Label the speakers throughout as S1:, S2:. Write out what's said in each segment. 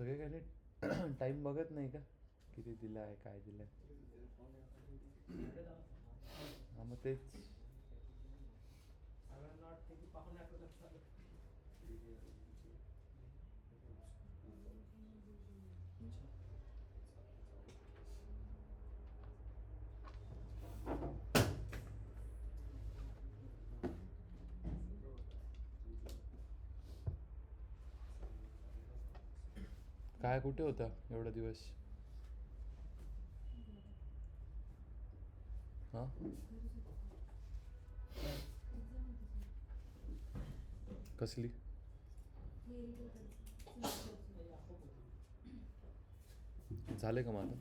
S1: सगळे काही टाइम बघत नाही का किती दिला आहे काय दिलं आहे. हा मग तेच. काय कुठे होता एवढा दिवस? हां कसली? झाले का माझं?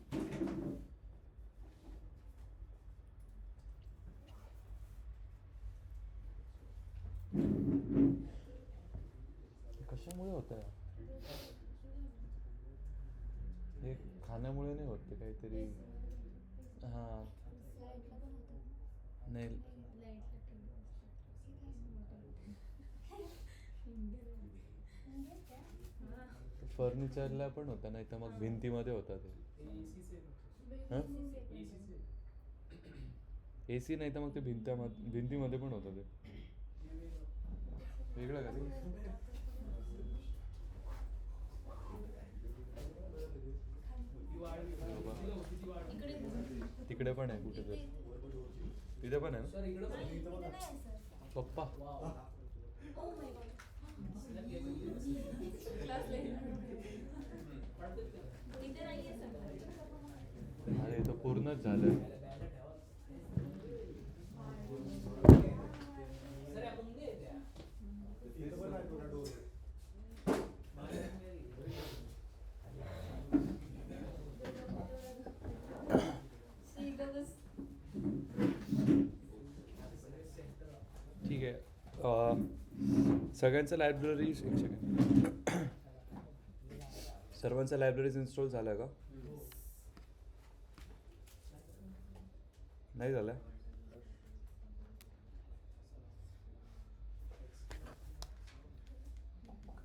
S1: कशामुळे होत आहे हे? खाण्यामुळे नाही होत ते काहीतरी. हां नाही फर्निचरला पण होता नाही तर मग भिंतीमध्ये होता ते. हां ए सी नाही तर मग ते भिंतीमध्ये पण होतं ते. वेगळं का ते? तिकडे पण आहे कुठे तरी. तिथे पण आहे ना पप्पा. अरे तो पूर्णच झालं. ठीक आहे. सगळ्यांचं लायब्ररी एक सेकंड. सर्वांचं लायब्ररीज इन्स्टॉल झालं का? नाही झालं?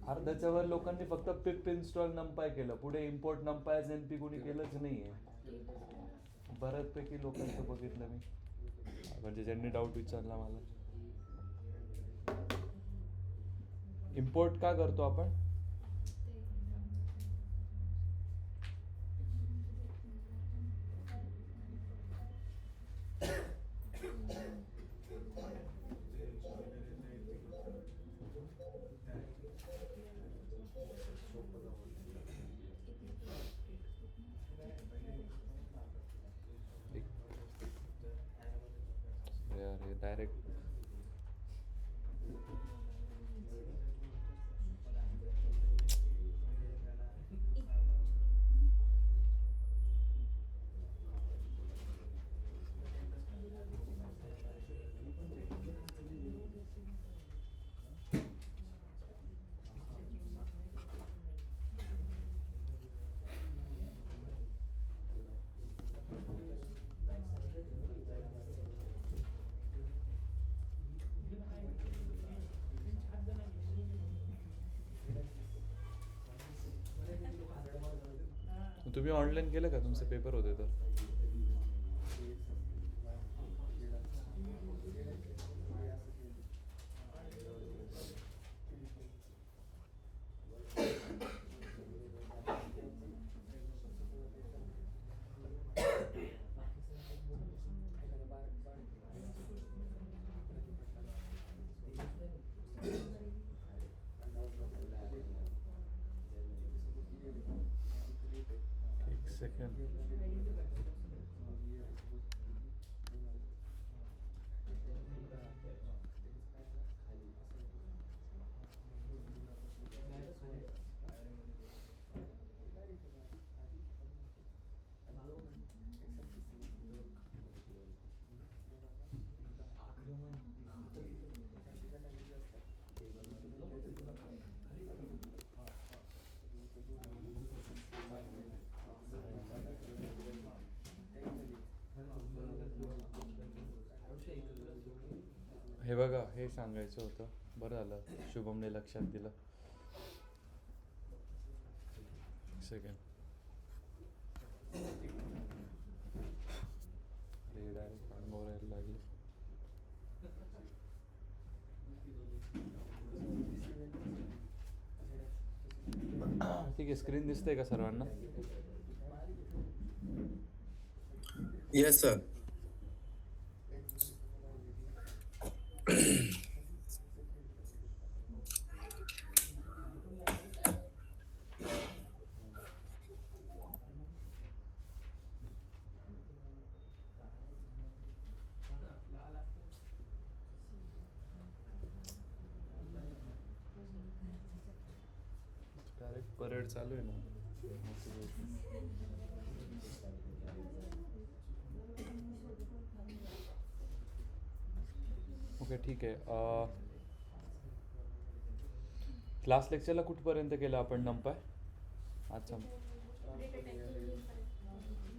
S1: अर्ध्याच्या वर लोकांनी फक्त पिप इन्स्टॉल नंपाय केलं, पुढे इम्पोर्ट नंपाय एनपी कोणी केलंच नाहीये. बऱ्याचपैकी लोकांचं बघितलं मी, म्हणजे ज्यांनी डाऊट विचारला मला. इम्पोर्ट का करतो आपण? अरे डायरेक्ट तुम्ही ऑनलाईन केलं का? तुमचे पेपर होते तर? एक सेकंड. हे बघा, हे सांगायचं होतं. बरं झालं शुभमने लक्षात दिलं. सेकंड. अरे डायरेक्ट अंगावर यायला लागली. ठीक आहे, स्क्रीन दिसते का सर्वांना?
S2: Yes sir.
S1: डायरेक्ट परेड चालू आहे ना. ओके ठीक आहे. क्लास लेक्चरला कुठपर्यंत केलं आपण नंपाय? अच्छा,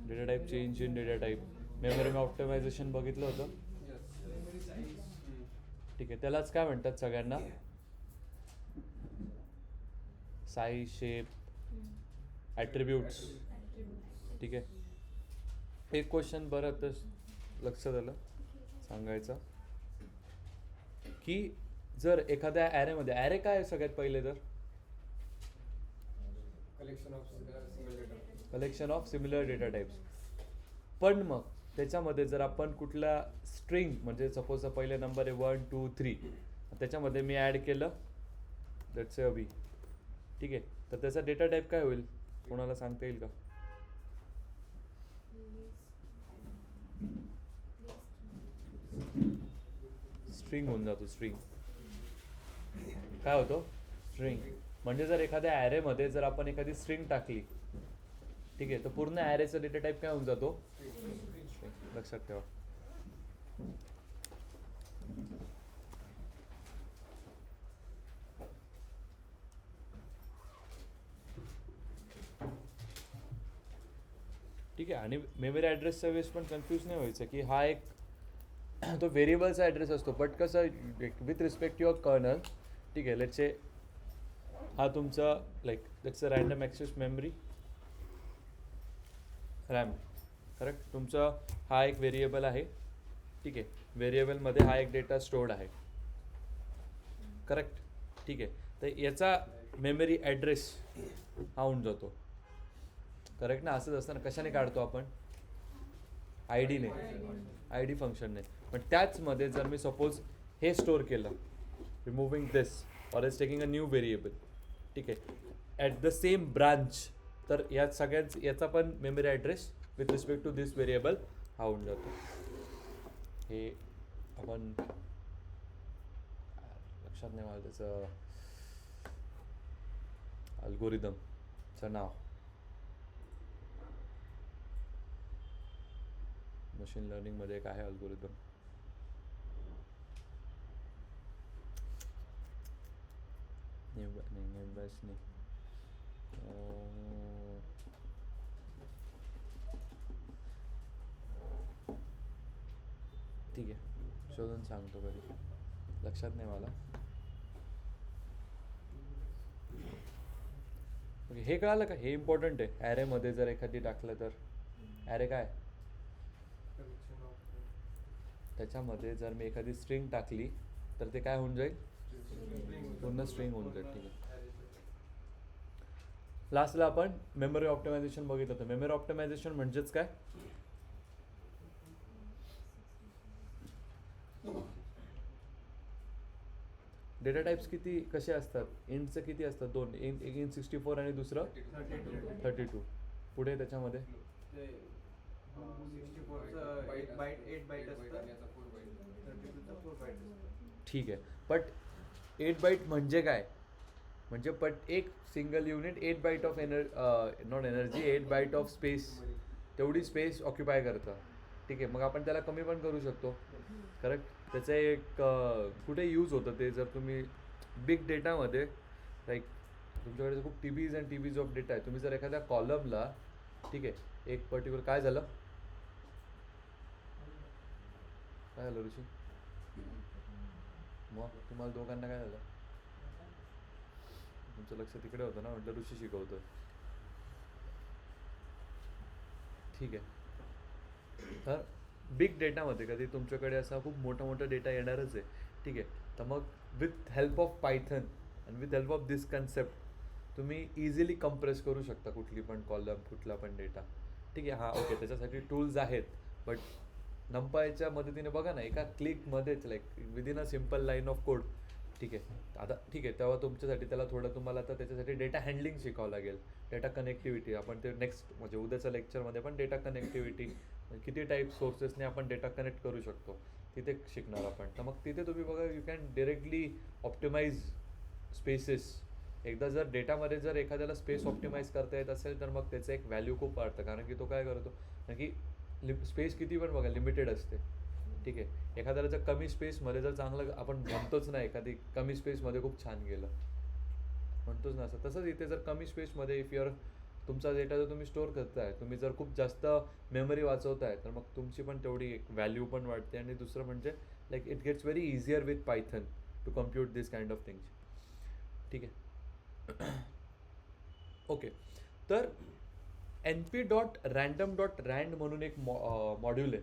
S1: data type, change in data type, memory optimisation बघितलं होतं. ठीक आहे, त्यालाच काय म्हणतात सगळ्यांना? Size, shape, attributes. ठीक आहे. एक क्वेश्चन बरं तर लक्षात आलं सांगायचं की जर एखाद्या ॲरेमध्ये, ॲरे काय आहे सगळ्यात पहिले तर? Collection of similar data types. पण मग त्याच्यामध्ये जर आपण कुठला स्ट्रिंग, म्हणजे सपोज पहिले नंबर आहे 1 2 3, त्याच्यामध्ये मी ॲड केलं दॅट्स अ बी. ठीक आहे, तर त्याचा डेटा टाईप काय होईल? कोणाला सांगता येईल का? स्ट्रिंग होऊन जातो. स्ट्रिंग काय होतो? स्ट्रिंग. म्हणजे जर एखाद्या ॲरेमध्ये जर आपण एखादी स्ट्रिंग टाकली, ठीक आहे, तर पूर्ण ॲरेचा डेटा टाईप काय होऊन जातो? लक्षात ठेवा. ठीक आहे. आणि मेमरी ॲड्रेसच्या वेळेस पण कन्फ्यूज नाही व्हायचं की हा एक तो व्हेरिएबलचा ॲड्रेस असतो, बट कसं with respect to your kernel. ठीक आहे, लेट्स से हा तुमचा like let's a random access memory RAM. Correct. तुमचा हा एक व्हेरिएबल आहे. ठीक आहे, व्हेरिएबलमध्ये हा एक डेटा स्टोर्ड आहे. करेक्ट. ठीक आहे, तर याचा मेमरी ॲड्रेस हा होऊन जातो. करेक्ट ना? असंच असतं ना. कशाने काढतो आपण? आय डीने, आय डी फंक्शनने. पण त्याचमध्ये जर मी सपोज हे स्टोअर केलं, removing this or is taking a new variable, ठीक आहे, ॲट द सेम ब्रांच, तर या सगळ्याच याचा पण memory address with respect to this variable हा होऊन जातो. हे आपण लक्षात नाही मला त्याचं अल्गोरिदमचं नाव. मशीन लर्निंगमध्ये एक आहे अल्गोरिदम. नाही. ठीक आहे, शोधून सांगतो कधी, लक्षात नाही मला. ओके, हे कळालं का? हे इम्पॉर्टंट आहे. ॲरेमध्ये जर एखादी टाकलं तर ॲरे काय, त्याच्यामध्ये जर मी एखादी स्ट्रिंग टाकली तर ते काय होऊन जाईल? पूर्ण स्ट्रिंग होऊन जाईल. ठीक आहे. लास्टला आपण मेमरी ऑप्टिमायझेशन बघितलं होतं. मेमरी ऑप्टिमायझेशन म्हणजेच काय? डेटा टाइप्स किती कसे असतात? इंटचं किती असतात? दोन. एक इन 64 आणि दुसरं 32. पुढे त्याच्यामध्ये ठीक आहे, बट 8 बाईट म्हणजे काय? म्हणजे पट एक single unit 8 byte of not energy, 8 byte of space, तेवढी स्पेस ऑक्युपाय करतं. ठीक आहे, मग आपण त्याला कमी पण करू शकतो. करेक्ट. त्याचं एक कुठे यूज होतं ते, जर तुम्ही बिग डेटामध्ये लाईक तुमच्याकडे खूप TBs and TBs of data आहे, तुम्ही जर एखाद्या कॉलमला, ठीक आहे, एक पर्टिक्युलर काय झालं ऋषी? मग तुम्हाला दोघांना काय झालं? तुमचं लक्ष तिकडे होतं ना, म्हटलं ऋषी शिकवतं. ठीक आहे. तर बिग डेटामध्ये कधी तुमच्याकडे असा खूप मोठा मोठा डेटा येणारच आहे. ठीक आहे. तर मग विथ हेल्प ऑफ पायथन आणि with help of this concept तुम्ही इझिली कम्प्रेस करू शकता कुठली पण कॉलम, कुठला पण डेटा. ठीक आहे. हां, ओके, त्याच्यासाठी टूल्स आहेत. बट नंपायच्या मदतीने बघा ना, एका क्लिकमध्येच like within a simple line of code. ठीक आहे. आता ठीक आहे, तेव्हा तुमच्यासाठी त्याला थोडं तुम्हाला आता त्याच्यासाठी डेटा हँडलिंग शिकावं लागेल. डेटा कनेक्टिव्हिटी आपण ते नेक्स्ट म्हणजे उद्याच्या लेक्चरमध्ये पण डेटा कनेक्टिव्हिटी किती टाईप सोर्सेसने आपण डेटा कनेक्ट करू शकतो तिथे शिकणार आपण. तर मग तिथे तुम्ही बघा you can directly optimise spaces. एकदा जर डेटामध्ये जर एखाद्याला स्पेस ऑप्टिमाइज करता येत असेल तर मग त्याचं एक व्हॅल्यू खूप वाढतं. कारण की तो काय करतो कारण की स्पेस किती पण बघा लिमिटेड असते. ठीक आहे. एखाद्याला जर कमी स्पेसमध्ये जर चांगलं आपण म्हणतोच ना एखादी कमी स्पेसमध्ये खूप छान गेलं म्हणतोच ना असं. तसंच इथे जर कमी स्पेसमध्ये इफ युअर तुमचा डेटा जर तुम्ही स्टोअर करताय, तुम्ही जर खूप जास्त मेमरी वाचवताय तर मग तुमची पण तेवढी एक व्हॅल्यू पण वाढते. आणि दुसरं म्हणजे like it gets very easier with Python to compute this kind of things. ठीक आहे. ओके. तर np.random.rand म्हणून एक मॉड्यूल आहे,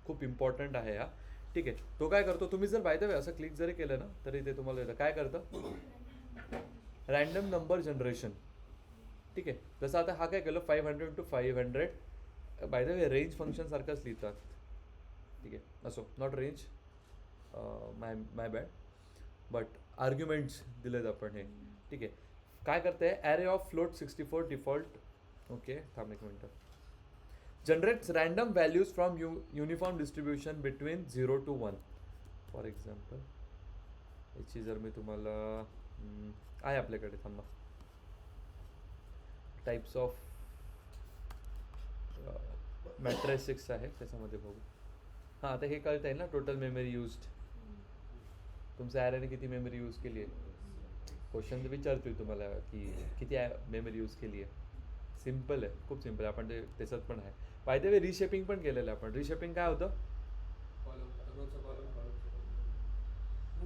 S1: खूप इम्पॉर्टंट आहे हा. ठीक आहे. तो काय करतो, तुम्ही जर बाय द वे असं क्लिक जरी केलं ना तरी ते तुम्हाला येतं. काय करतं, रँडम नंबर जनरेशन. ठीक आहे. जसं आता हा काय केलं 500 to 500 by the way range function सारखंच लिहितात. ठीक आहे. असो, not range, my bad, but arguments दिलेत आपण हे. ठीक आहे. काय करते array of float 64 default. Okay, थांब एक मिनटं. Generates random values from uniform distribution between 0 to 1. For example याची जर मी तुम्हाला आहे आपल्याकडे, थांबा, टाईप्स ऑफ मॅट्रिसेस आहे त्याच्यामध्ये बघू. हां, आता हे कळत आहे ना, टोटल मेमरी यूज्ड. तुमच्या ॲरेने किती मेमरी यूज केली आहे. क्वेश्चन विचारतोय तुम्हाला की किती मेमरी यूज केली आहे. सिम्पल आहे, खूप सिम्पल आहे. आपण ते त्याच्यात पण आहे. बाय द वे रिशेपिंग पण केलेलं आहे आपण. रिशेपिंग काय होतं,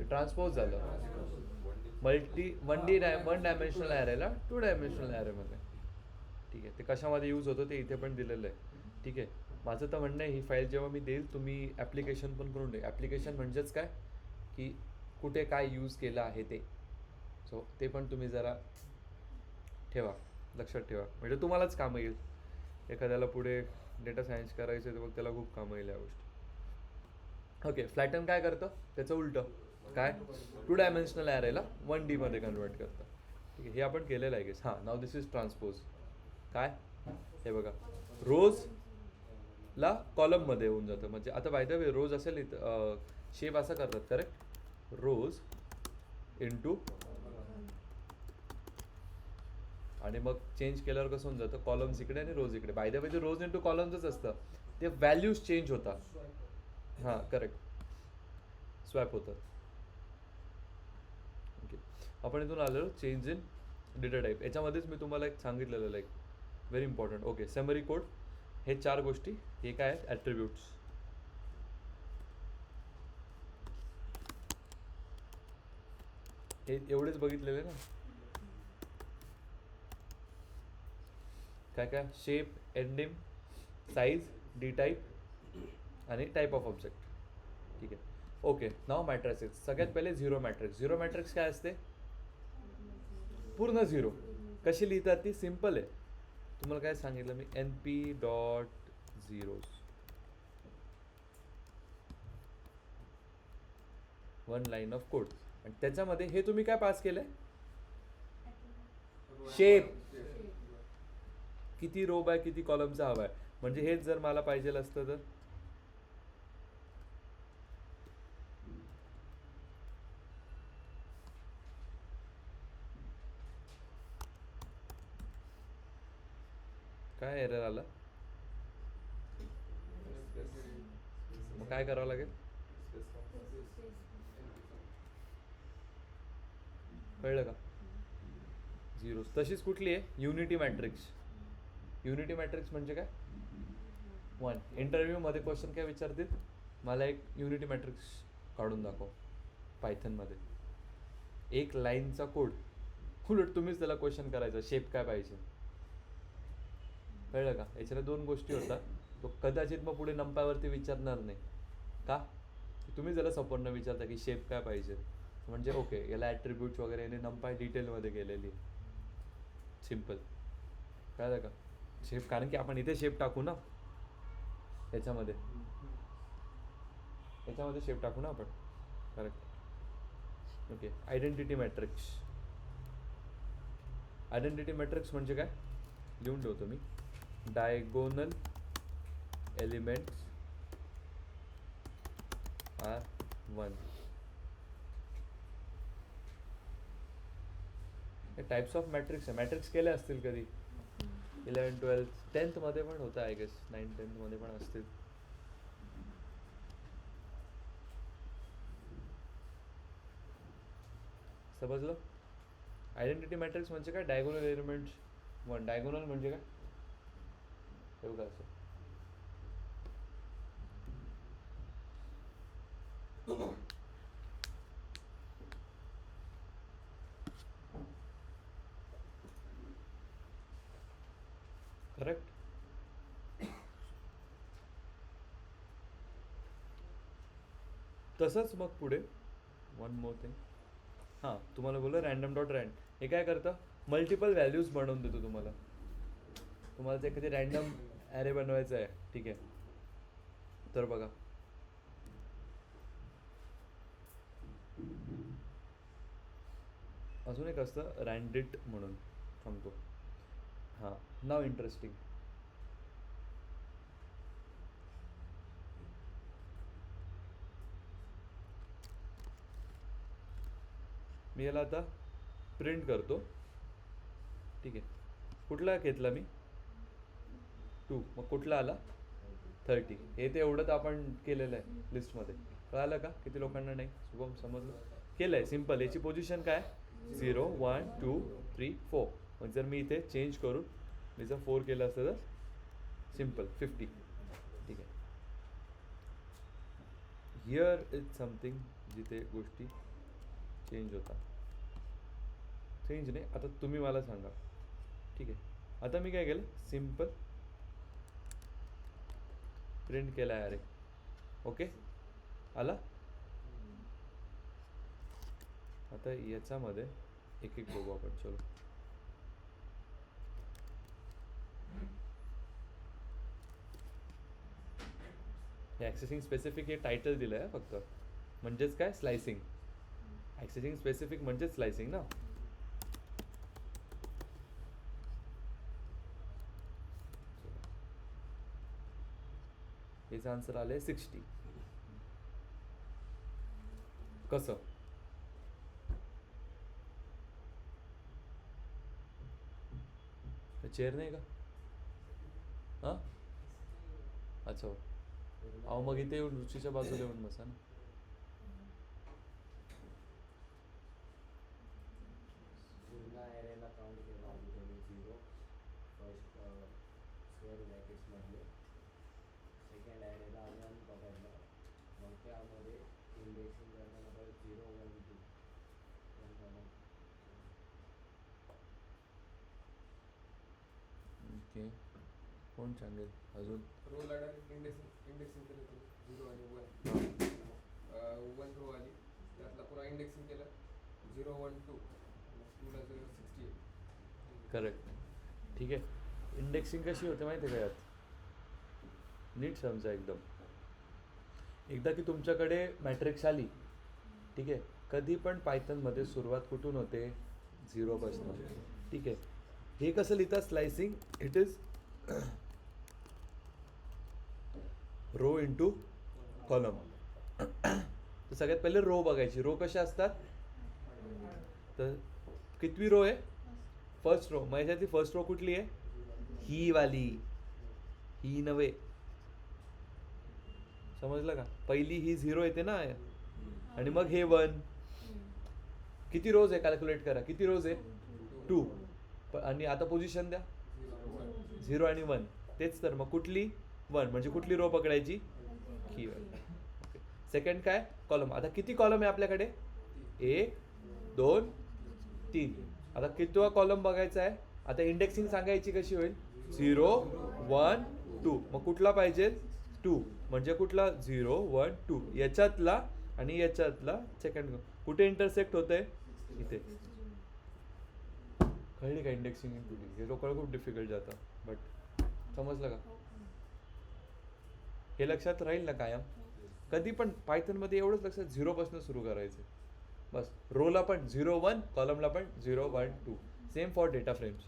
S1: ट्रान्सपोज झालं वन डायमेन्शनल ॲरेला 2 डायमेन्शनल ॲरेमध्ये. ठीक आहे. ते कशामध्ये यूज होतं ते इथे पण दिलेलं आहे. ठीक आहे. माझं तर म्हणणं आहे ही फाईल जेव्हा मी देईल तुम्ही ॲप्लिकेशन पण करून दे. ॲप्लिकेशन म्हणजेच काय की कुठे काय यूज केलं आहे ते. सो ते पण तुम्ही जरा ठेवा, लक्षात ठेवा, म्हणजे तुम्हालाच कामं येईल. एखाद्याला पुढे डेटा सायन्स करायचं तर मग त्याला खूप कामं येईल या गोष्टी. ओके. फ्लॅटन काय करतं, त्याचं उलटं काय, 2 डायमेन्शनल ॲरेला 1D मध्ये कन्वर्ट करतं. ठीक आहे. हे आपण केलेलं आहे गेस. हां, नाव दिस इज ट्रान्सपोज. काय, हे बघा, रोजला कॉलममध्ये येऊन जातं. म्हणजे आता बाय द वे रोज असेल इथं शेप असा करतात करेक्ट, रोज इंटू, आणि मग चेंज केल्यावर कसं होऊन जातं, कॉलम्स इकडे आणि रोज इकडे. बाय द वे ते रोज इंटू कॉलम्सच असतं, ते व्हॅल्यूज चेंज होतात. हां, करेक्ट, स्वॅप होतं. ओके. आपण इथून आलेलो चेंज इन डेटा टाईप. याच्यामध्येच मी तुम्हाला एक सांगितलेलं like very important. Okay, summary code, हे 4 गोष्टी, हे काय आहेत, ॲट्रिब्यूट्स. हे एवढेच बघितलेले ना. काय काय, शेप, एंडिम, साईज, डी टाईप आणि टाईप ऑफ ऑब्जेक्ट. ठीक आहे. ओके. नाव मॅट्रिसेस. सगळ्यात पहिले झिरो मॅट्रिक्स. झिरो मॅट्रिक्स काय असते, पूर्ण झिरो. कशी लिहितात ती, सिम्पल आहे. तुम्हाला काय सांगितलं मी, np.zeros, 1 लाईन ऑफ कोड. आणि त्याच्यामध्ये हे तुम्ही काय पास केलंय, शेप, किती रो बाय किती कॉलमचा हवा आहे. म्हणजे हेच जर मला पाहिजे असतं तर काय एरर आला, मग काय करावं लागेल, कळलं का. झिरोज. तशीच कुठली आहे, युनिटी मॅट्रिक्स. युनिटी मॅट्रिक्स म्हणजे काय, 1. इंटरव्ह्यूमध्ये क्वेश्चन काय विचारतील, मला एक युनिटी मॅट्रिक्स काढून दाखव पायथनमध्ये, 1 लाईनचा कोड. उलट तुम्हीच त्याला क्वेश्चन करायचा, शेप काय पाहिजे. कळलं का? याच्याला दोन गोष्टी होतात. तो कदाचित मग पुढे नंपावरती विचारणार नाही. का? तुम्ही जरा सपोर्टनं विचारता की शेप काय पाहिजे, म्हणजे ओके याला ॲट्रिब्यूट्स वगैरे याने नंपाय डिटेलमध्ये गेलेली. सिम्पल. कळलं का? शेप, कारण की आपण इथे शेप टाकू ना, याच्यामध्ये शेप टाकू ना आपण. Correct. Okay. Identity matrix. Identity matrix म्हणजे काय लिहून ठेवतो मी. Diagonal elements are 1. हे टाइप्स ऑफ मॅट्रिक्स आहे. मॅट्रिक्स केले असतील कधी 11, 12, 10th मध्ये पण होतं आय गेस. 9, 10th मध्ये पण असतील. समजलं? आयडेंटिटी मॅट्रिक्स म्हणजे काय? Diagonal elements 1. डायगोनल म्हणजे काय? हे बघा असं. करेक्ट. तसंच मग पुढे वन मोर थिंग. हां, तुम्हाला बोललं रॅन्डम डॉट रँड. हे काय करतं? मल्टिपल व्हॅल्यूज बनवून देतो तुम्हाला. तुम्हाला ते कधी रॅन्डम ॲरे बनवायचा आहे, ठीक आहे, तर बघा अजून एक असतं रँडिट म्हणून, सांगतो. हां, नाव इंटरेस्टिंग. मी याला आता प्रिंट करतो, ठीक आहे. कुठला घेतला मी? 2. मग कुठला आला? 30. हे ते एवढं तर आपण केलेलं आहे लिस्टमध्ये. कळालं का? किती लोकांना नाही? शुभम समजलं? केलं आहे. सिम्पल. याची पोझिशन काय? 0, 1, 2, 3, 4. मग जर मी इथे चेंज करून मी जर 4 केलं असतं तर सिम्पल 50. ठीक आहे. हिअर इज समथिंग जिथे गोष्टी चेंज होतात. चेंज नाही, आता तुम्ही मला सांगा, ठीक आहे. आता मी काय केलं? सिम्पल प्रिंट केला आहे अरे. ओके, आला. आता याच्यामध्ये एक एक बघू आपण. चलो, हे ॲक्सेसिंग स्पेसिफिक हे टायटल दिलं आहे फक्त. म्हणजेच काय? स्लायसिंग. ॲक्सेसिंग स्पेसिफिक म्हणजेच स्लायसिंग ना. याचा आन्सर आले 60. कसं? चेअर नाही का? हां, अच्छा. अहो मग इथे येऊन रुचीच्या बाजूला येऊन बसा ना.
S3: पूर्ण ॲरेला काउंट केला आधी त्यांनी 0 फर्स्ट स्क्वेअर ब्रॅकेट्समधले. सेकंड ॲरेला आम्ही बघायला, मग त्यामध्ये इंडेक्सिंग करताना परत 0, 1, 2.
S1: ओके, कोण सांगेल अजून?
S4: रोला डायरेक्ट इंडेक्सिंग केलं तुम्ही 0 आणि 1. 1 रो आली, त्यातला पुन्हा इंडेक्सिंग केलं 0, 1, 2. 2ला 0, 68.
S1: करेक्ट. ठीक आहे. इंडेक्सिंग कशी होते माहिती आहे का यात? नीट समजा एकदम. एकदा की तुमच्याकडे मॅट्रिक्स आली, ठीक आहे, कधी पण पायथनमध्ये सुरुवात कुठून होते? 0पासून. ठीक आहे. हे कसं लिहितात slicing? It is row into column. तर सगळ्यात पहिले रो बघायची. रो कशा असतात? तर कितवी रो आहे? First row. मग याच्यातली फर्स्ट रो कुठली आहे? ही वाली. ही नव्हे. समजलं का? पहिली ही 0 येते ना, आणि मग हे 1. किती रोज आहे? कॅल्क्युलेट करा. किती रोज आहे? 2. आणि आता पोझिशन द्या. 0 आणि 1. तेच तर. मग कुठली? 1. म्हणजे कुठली रो पकडायची? ही वाली. ओके. सेकंड काय? कॉलम. आता किती कॉलम आहे आपल्याकडे? 1, 2, 3. आता कितवा कॉलम बघायचा आहे? आता इंडेक्सिंग सांगायची कशी होईल? 0, 1 2. मग कुठला पाहिजे 2, म्हणजे कुठला 0 1 2 याच्यातला आणि याच्यातला सेकंड कुठे इंटरसेक्ट होतंय इथे. कळली का इंडेक्सिंग इन कुठे? हे लोकांना खूप डिफिकल्ट जातं, बट समजलं का? हे लक्षात राहील ना कायम. कधी पण पायथनमध्ये एवढंच लक्षात 0 पासून सुरू करायचं बस. रोला पण 0 1, कॉलमला पण 0 1 2. Same for data frames.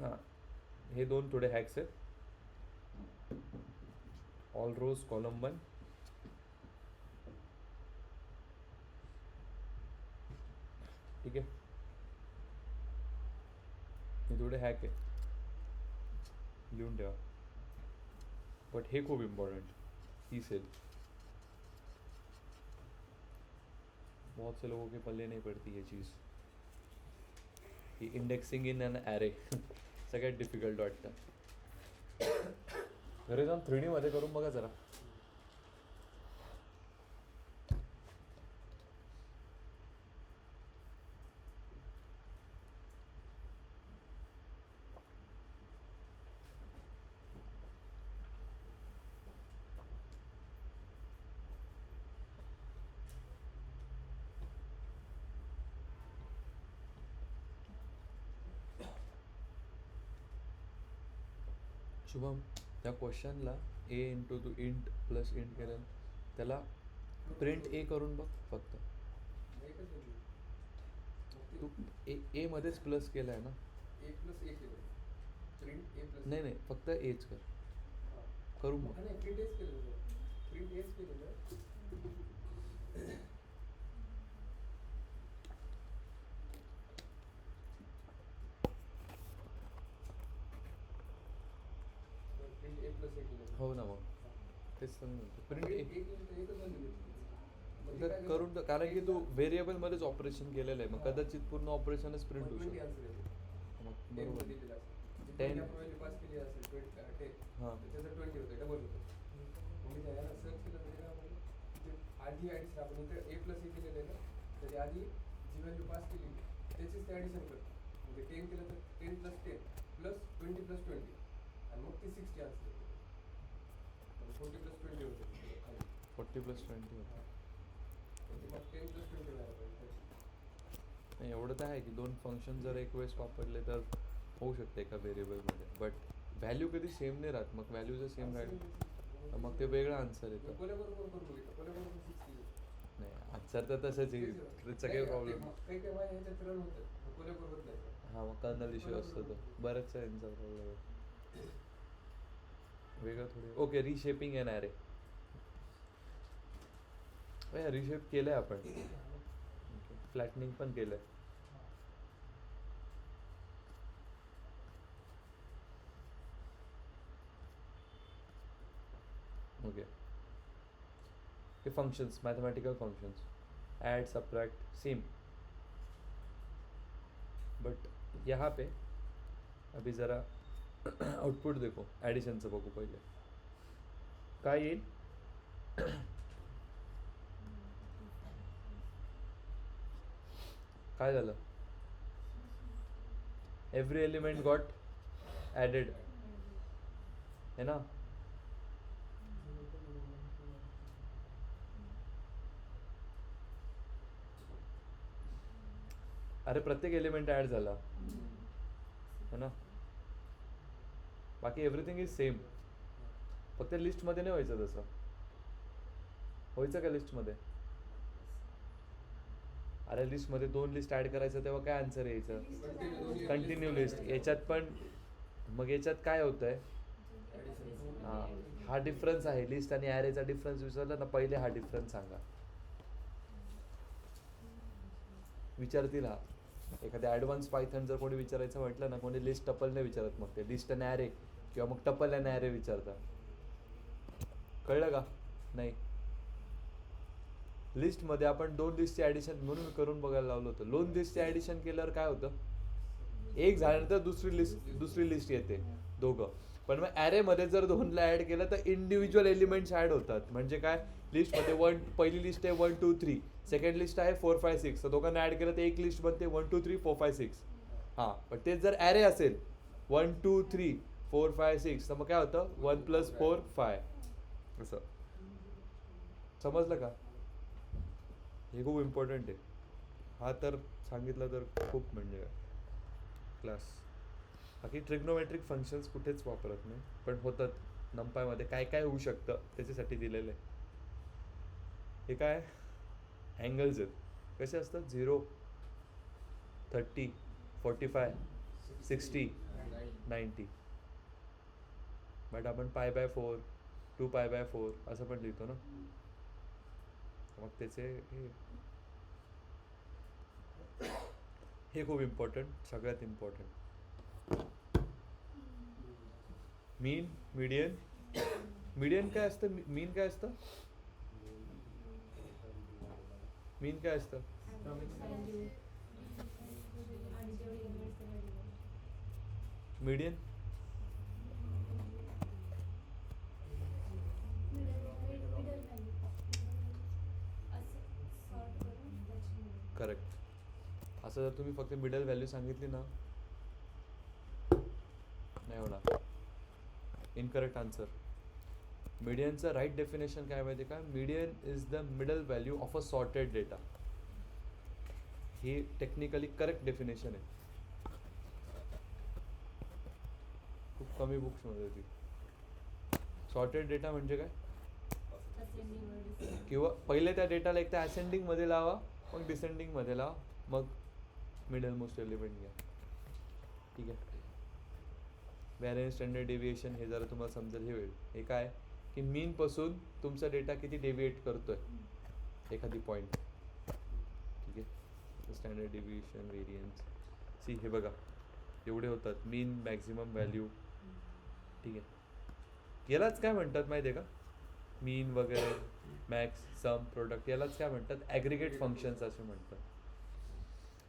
S1: हां, हे दोन थोडे हॅक्स आहेत. ऑल रोज कॉलम 1. ठीक आहे, हे थोडे हॅक आहे, लिहून ठेवा. बट हे खूप इम्पॉर्टंट, ही सेल बहुत से लोगों के पल्ले नहीं पड़ती ये चीज़, की इंडेक्सिंग इन एन ॲरे सगळ्यात डिफिकल्ट वाटतं. घरी जाऊन 3D मध्ये करून बघा जरा. शुभम, त्या क्वेश्चनला A into two int plus int केलं, त्याला प्रिंट ए करून बघ फक्त.
S4: एकच होती.
S1: तू ए मध्येच प्लस केलं आहे ना?
S4: ए प्लस ए केलं. प्रिंट ए प्लस
S1: नाही फक्त एच कर, करून बघ.
S4: नाही प्रिंट एच केलं. प्रिंट एच केलेलं. प्रिंट ए प्लस ए केलं.
S1: हो ना, मग तेच सांगतो. प्रिंट ए
S4: एकच झाली.
S1: तर करून कारण की तू व्हेरिएबल मध्येच ऑपरेशन केलेलं आहे, मग कदाचित पूर्ण ऑपरेशनच प्रिंट होऊ शकतं. मग बरोबर. 10
S4: पास केली असेल 10.
S1: हां
S4: त्याचं 20 होतं, डबल होतं. मग मी त्याला सर्च केलं म्हणजे काय म्हणलं, ते आधी ॲडिशन आपण इथं ए प्लस ए केलेलं आहे ना, त्याच्या आधी जी व्हॅल्यू पास केली त्याचीच ते ॲडिशन करतो. म्हणजे 10 केलं तर 10 + 10 प्लस 20 + 20 आणि मग ते 60 आन्सर येतं. 40 + 20 होतं खाली.
S1: 40 + 20 होतं.
S4: म्हणजे मग 10 + 20 व्हायला पाहिजे.
S1: नाही एवढं तर आहे की दोन फंक्शन जर एक वेळेस वापरले तर होऊ शकते एका व्हेरिएबलमध्ये, बट व्हॅल्यू कधी सेम नाही राहत. मग व्हॅल्यू जर सेम राहील मग ते वेगळं आन्सर येतं.
S4: कोल्याबरोबर करून बघितलं, कोल्याबरोबर 60 येतं.
S1: नाही आन्सर तर तसंच येईल, त्याचा काही प्रॉब्लेम.
S4: काही काही माझ्या ह्याच्यात रन होतं, कोल्याबरोबर होत नाही.
S1: हा, मग कर्नल इश्यू असतो तो, बऱ्याचशा यांचा प्रॉब्लेम आहे. वेगळं थोडी. Okay, reshaping an array. Reshape केलंय आपण, फ्लॅटनिंग पण केलंय. ओके, ये functions, mathematical functions, add subtract same, but यहाँ पे अभी ज़रा आउटपुट देखो. ॲडिशनचं बघू पहिले काय येईल. काय झालं, एव्हरी एलिमेंट गॉट ॲडेड है ना. अरे प्रत्येक एलिमेंट ॲड झाला है ना. बाकी एव्हरीथिंग इज सेम, फक्त लिस्टमध्ये नाही व्हायचं तसं. व्हायचं का लिस्टमध्ये? अरे लिस्टमध्ये 2 लिस्ट ॲड करायचं तेव्हा काय आन्सर यायचं, कंटिन्यू लिस्ट. याच्यात पण मग याच्यात काय होतं आहे, हा डिफरन्स आहे. लिस्ट आणि ॲरेचा डिफरन्स विचारला ना, पहिले हा डिफरन्स सांगा. विचारतील हा एखाद्या ॲडव्हान्स पायथन जर कोणी विचारायचं म्हटलं ना, कोणी लिस्ट टपल नाही विचारत, मग ते लिस्ट आणि ॲरे किंवा मग टपल आणि ॲरे विचारतात. कळलं का? नाही, लिस्टमध्ये आपण 2 लिस्टचे ॲडिशन म्हणून करून बघायला लावलं होतं. 2 लिस्टचे ॲडिशन केल्यावर काय होतं, एक झाल्यानंतर दुसरी लिस्ट येते दोघं. पण मग ॲरेमध्ये जर 2ला ॲड केलं तर इंडिव्हिज्युअल एलिमेंट्स ॲड होतात. म्हणजे काय, लिस्टमध्ये पहिली लिस्ट आहे 1 2 3, सेकंड लिस्ट आहे 4 5 6, तर दोघांना ॲड केलं तर एक लिस्ट बनते 1 2 3 4 5 6. हां, पण तेच जर ॲरे असेल 1 2 3 4 5 6 तर मग काय होतं 1 + 4 5 असं समजलं का? हे खूप इम्पॉर्टंट आहे. हा तर सांगितलं तर खूप म्हणजे क्लास. बाकी ट्रिग्नोमेट्रिक फंक्शन्स कुठेच वापरत नाही पण होतात नंपायमध्ये. काय काय होऊ शकतं त्याच्यासाठी दिलेलं आहे. हे काय अँगल्स आहेत. कसे असतात 0 30 45 60 90. बट आपण π/4 2π/4 असं पण लिहितो ना. मग त्याचे हे खूप इम्पॉर्टंट, सगळ्यात इम्पॉर्टंट. मीन मीडियन. मीडियन काय असतं? मीन काय असतं? मीन काय असतं? Median correct. असं जर तुम्ही फक्त मिडल व्हॅल्यू सांगितली ना नाही होणार. Incorrect answer. मीडियनचं राईट डेफिनेशन काय माहिती का? Median is the middle value of a sorted data. ही टेक्निकली करेक्ट डेफिनेशन आहे. खूप कमी बुक्समध्ये होती. सॉर्टेड डेटा म्हणजे काय? किंवा पहिले त्या डेटाला एक तर असेंडिंगमध्ये लावा, मग डिसेंडिंगमध्ये लावा, मग मिडल मोस्ट एलिमेंट घ्या. ठीक आहे. व्हॅरियन्स स्टँडर्ड डेव्हिएशन हे जरा तुम्हाला समजेल हे होईल. हे काय की मीनपासून तुमचा डेटा किती डेव्हिएट करतोय एखादी पॉईंट. ठीक आहे. स्टँडर्ड डेव्हिएशन व्हेरियन्स सी हे बघा एवढे होतात. मीन मॅक्झिमम व्हॅल्यू. ठीक आहे. यालाच काय म्हणतात माहिती आहे का? मीन वगैरे मॅक्स सम प्रोडक्ट यालाच काय म्हणतात? ॲग्रिगेट फंक्शन्स असे म्हणतात.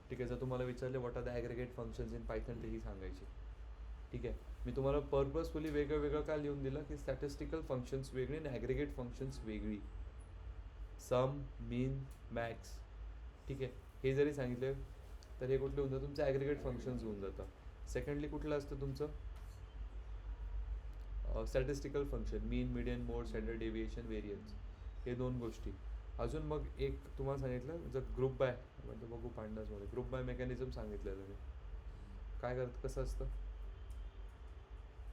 S1: ठीक आहे. जर तुम्हाला विचारले what are the aggregate functions in Python तेही सांगायचे. ठीक आहे. मी तुम्हाला पर्पजफुली वेगळं वेगळं काय लिहून दिलं की स्टॅटिस्टिकल फंक्शन्स वेगळी आणि ॲग्रिगेट फंक्शन्स वेगळी. सम मीन मॅक्स. ठीक आहे. हे जरी सांगितले तर हे कुठलं होऊन जातं? तुमचं ॲग्रिगेट फंक्शन्स होऊन जातं. सेकंडली कुठलं असतं तुमचं? Statistical function. Mean median mode standard deviation variance हे दोन गोष्टी. अजून मग एक तुम्हाला सांगितलं जर ग्रुप बाय म्हणजे बघू पांडाजमध्ये ग्रुप बाय मेकॅनिझम सांगितलेलं मी. काय करत कसं असतं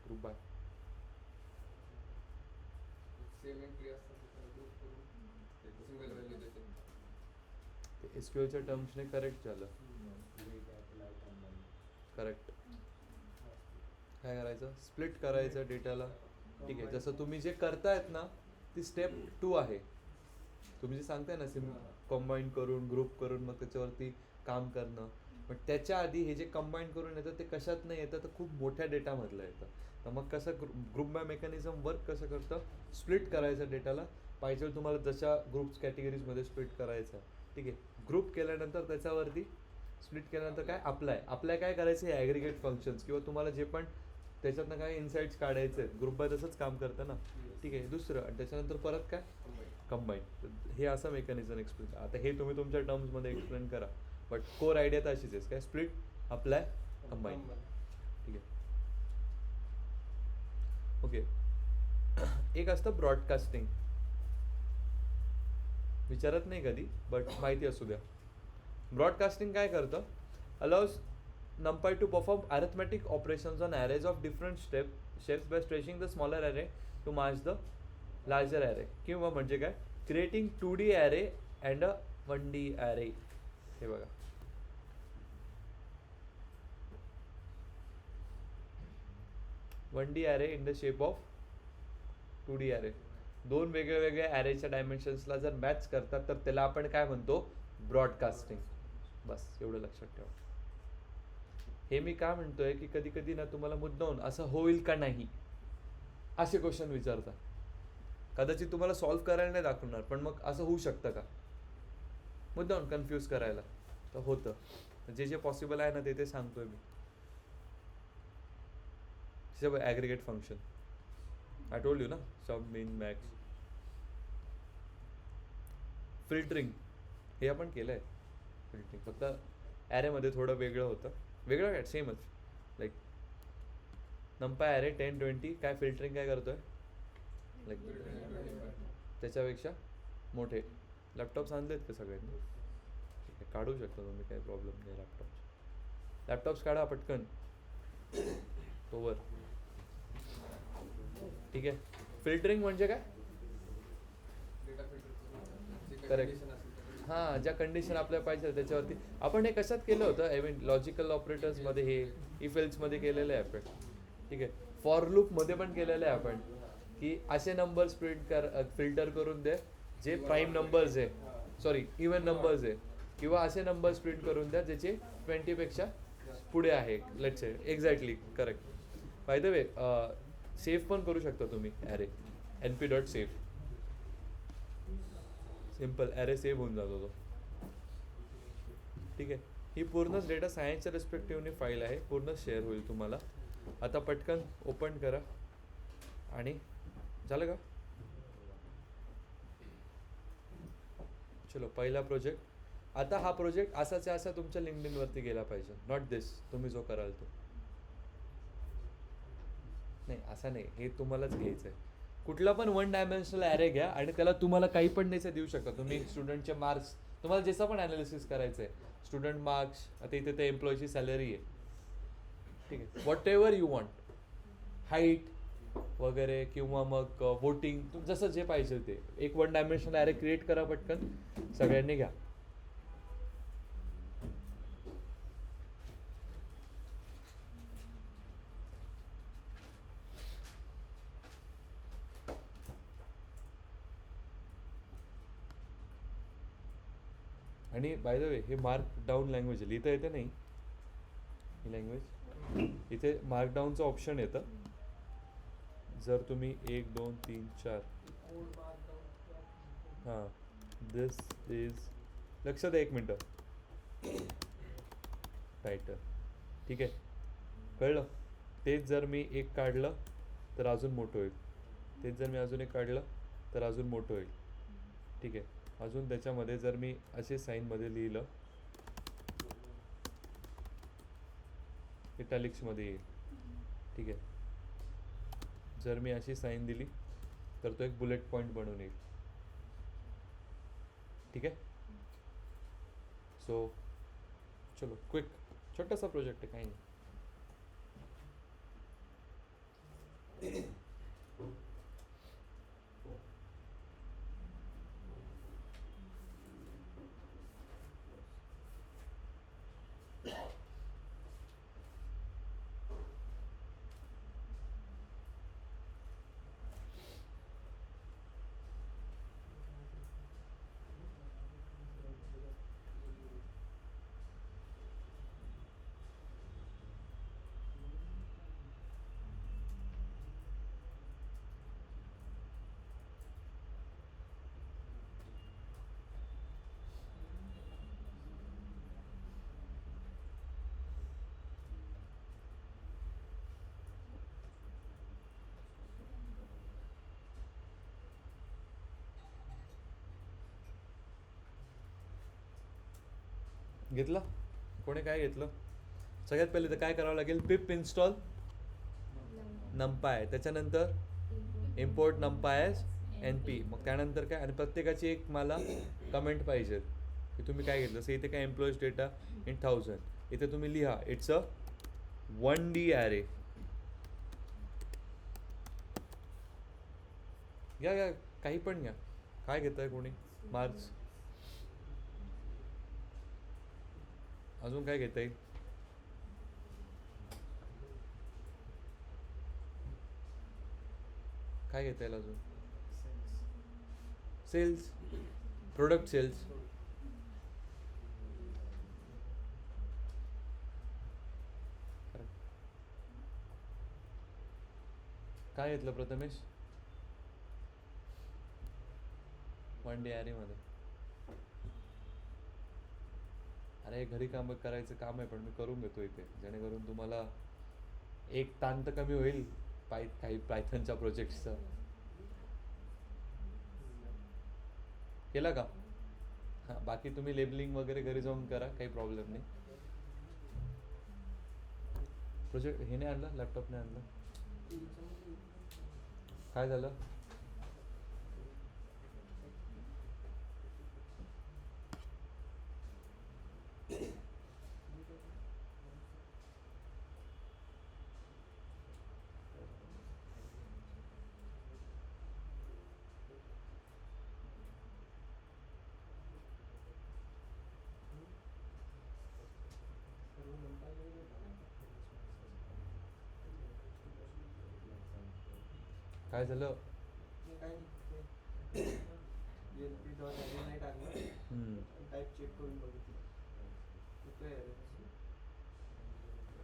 S1: ग्रुप बाय?
S4: सेम एंट्री असतात त्याला ग्रुप करून सिंगल व्हॅल्यू देते.
S1: ते एसक्यूएलच्या टर्म्सने करेक्ट झालं. करेक्ट. काय करायचं? स्प्लिट करायचं डेटाला. ठीक आहे. जसं तुम्ही जे करतायत ना ती स्टेप 2 आहे. तुम्ही जे सांगताय ना कंबाईन करून ग्रुप करून मग त्याच्यावरती काम करणं. पण त्याच्या आधी हे जे कंबाईन करून येतं ते कशात नाही येतं तर खूप मोठ्या डेटामधलं येतं. तर मग कसं ग्रुप बाय मेकॅनिझम वर्क कसं करतं? स्प्लिट करायचं डेटाला. पाहिजे तुम्हाला जशा ग्रुप्स कॅटेगरीजमध्ये स्प्लिट करायचं. ठीक आहे. ग्रुप केल्यानंतर त्याच्यावरती स्प्लिट केल्यानंतर काय अप्लाय काय करायचं? हे ॲग्रिगेट फंक्शन्स किंवा तुम्हाला जे पण त्याच्यातनं काय इन्साइट्स काढायचे आहेत. ग्रुप बाय तसंच काम करतं ना. ठीक आहे. दुसरं आणि त्याच्यानंतर परत काय कंबाईन. हे असं मेकॅनिझम एक्सप्लेन. आता हे तुम्ही तुमच्या टर्म्समध्ये एक्सप्लेन करा बट कोर आयडिया तर अशीच आहे. काय? Split apply combine. ठीक आहे. ओके. एक असतं ब्रॉडकास्टिंग. विचारत नाही कधी बट माहिती असू द्या. ब्रॉडकास्टिंग काय करतं? Allows NumPy to perform arithmetic operations on arrays of different shapes by stretching the smaller array to match the larger array. किंवा म्हणजे काय? Creating 2D array and a 1D array. हे बघा. One D array in the shape of 2D array. दोन वेगळ्या वेगळ्या arrayच्या डायमेन्शन्सला जर match करतात तर त्याला आपण काय म्हणतो? ब्रॉडकास्टिंग. बस एवढं लक्षात ठेवा. हे मी काय म्हणतोय की कधी कधी ना तुम्हाला मुद्दामून असं होईल का नाही असे क्वेश्चन विचारता. कदाचित तुम्हाला सॉल्व्ह करायला नाही दाखवणार पण मग असं होऊ शकतं का मुद्दामून कन्फ्यूज करायला. तर होतं. जे जे पॉसिबल आहे ना ते सांगतोय मी. Aggregate function I told you ना. सब मीन मॅक्स. फिल्टरिंग हे आपण केलं आहे. फिल्टरिंग फक्त ॲरेमध्ये थोडं वेगळं होतं. वेगळं काय सेमच लाईक नंपाय अरे 1020 काय फिल्टरिंग काय करतोय लाईक त्याच्यापेक्षा मोठे लॅपटॉप्स आणलेत का सगळ्यांनी ठीक आहे काढू शकता तुम्ही काही प्रॉब्लेम नाही लॅपटॉप्स काढा पटकन तोवर ठीक आहे फिल्टरिंग म्हणजे काय
S4: डेटा फिल्टर
S1: Correct. हां ज्या कंडिशन आपल्याला पाहिजे त्याच्यावरती आपण हे कशात केलं होतं आय मीन लॉजिकल ऑपरेटर्समध्ये हे इफ एल्समध्ये केलेलं आहे आपण ठीक आहे फॉर लूपमध्ये पण केलेलं आहे आपण की असे नंबर्स फिल्टर करून दे जे प्राईम नंबर्स आहे सॉरी इवन नंबर्स आहे किंवा असे नंबर्स प्रिंट करून द्या ज्याचे 20पेक्षा पुढे आहे let's say exactly correct by the way save पण करू शकता तुम्ही array np.save simple array save होऊन जातो तो ठीक आहे ही पूर्णच डेटा सायन्सच्या रिस्पेक्टिव्हने फाईल आहे पूर्ण शेअर होईल तुम्हाला आता पटकन ओपन करा आणि झालं का चलो पहिला प्रोजेक्ट आता हा प्रोजेक्ट असाचा असा तुमच्या लिंक्डइनवरती गेला पाहिजे नॉट दिस तुम्ही जो कराल तो नाही असा नाही हे तुम्हालाच घ्यायचं आहे कुठला पण 1 डायमेन्शनल ॲरे घ्या आणि त्याला तुम्हाला काही पण द्यायचं देऊ शकता तुम्ही स्टुडंटचे मार्क्स तुम्हाला जसं पण ॲनालिसिस करायचं आहे स्टुडंट मार्क्स आता इथे त्या एम्प्लॉईची सॅलरी आहे ठीक आहे what ever you want height वगैरे किंवा मग वोटिंग जसं जे पाहिजे ते एक 1 डायमेन्शनल ॲरे क्रिएट करा पटकन सगळ्यांनी घ्या आणि बाय द वे हे मार्क डाऊन लँग्वेज आहे लिहिता येते नाही ही लँग्वेज इथे मार्क डाऊनचं ऑप्शन येतं जर तुम्ही 1 2 3 4 हां दिस इज लक्षात आहे 1 मिनटं टायटल ठीक आहे कळलं तेच जर मी एक काढलं तर अजून मोठं होईल तेच जर मी अजून एक काढलं तर अजून मोठं होईल ठीक आहे अजून त्याच्यामध्ये जर मी असे साईनमध्ये लिहिलं इटॅलिक्समध्ये येईल ठीक आहे जर मी अशी साईन दिली तर तो एक बुलेट पॉईंट बनून येईल ठीक आहे सो चलो क्विक छोटासा प्रोजेक्ट आहे काही नाही घेतलं कोणी काय घेतलं सगळ्यात पहिले तर काय करावं लागेल पिप इन्स्टॉल नंपाय त्याच्यानंतर इम्पोर्ट नंपायस NP मग त्यानंतर काय आणि प्रत्येकाची एक मला कमेंट पाहिजे की तुम्ही काय घेतलं जसं इथे काय एम्प्लॉईज डेटा इन 1000 इथे तुम्ही लिहा इट्स अ 1D ॲरे घ्या घ्या काही पण घ्या काय घेत आहे कोणी मार्क्स अजून काय घेता येईल काय घेता येईल अजून सेल्स प्रोडक्ट सेल्स काय घेतलं प्रथमेश 1D ॲरेमध्ये अरे घरी काम करायचं काम आहे पण मी करून घेतो इथे जेणेकरून तुम्हाला एक ताण तर कमी होईल काही पायथनच्या प्रोजेक्ट्सचा केला का हां बाकी तुम्ही लेबलिंग वगैरे घरी जाऊन करा काही प्रॉब्लेम नाही प्रोजेक्ट हे नाही आणलं लॅपटॉप नाही आणलं काय झालं? काय झालं?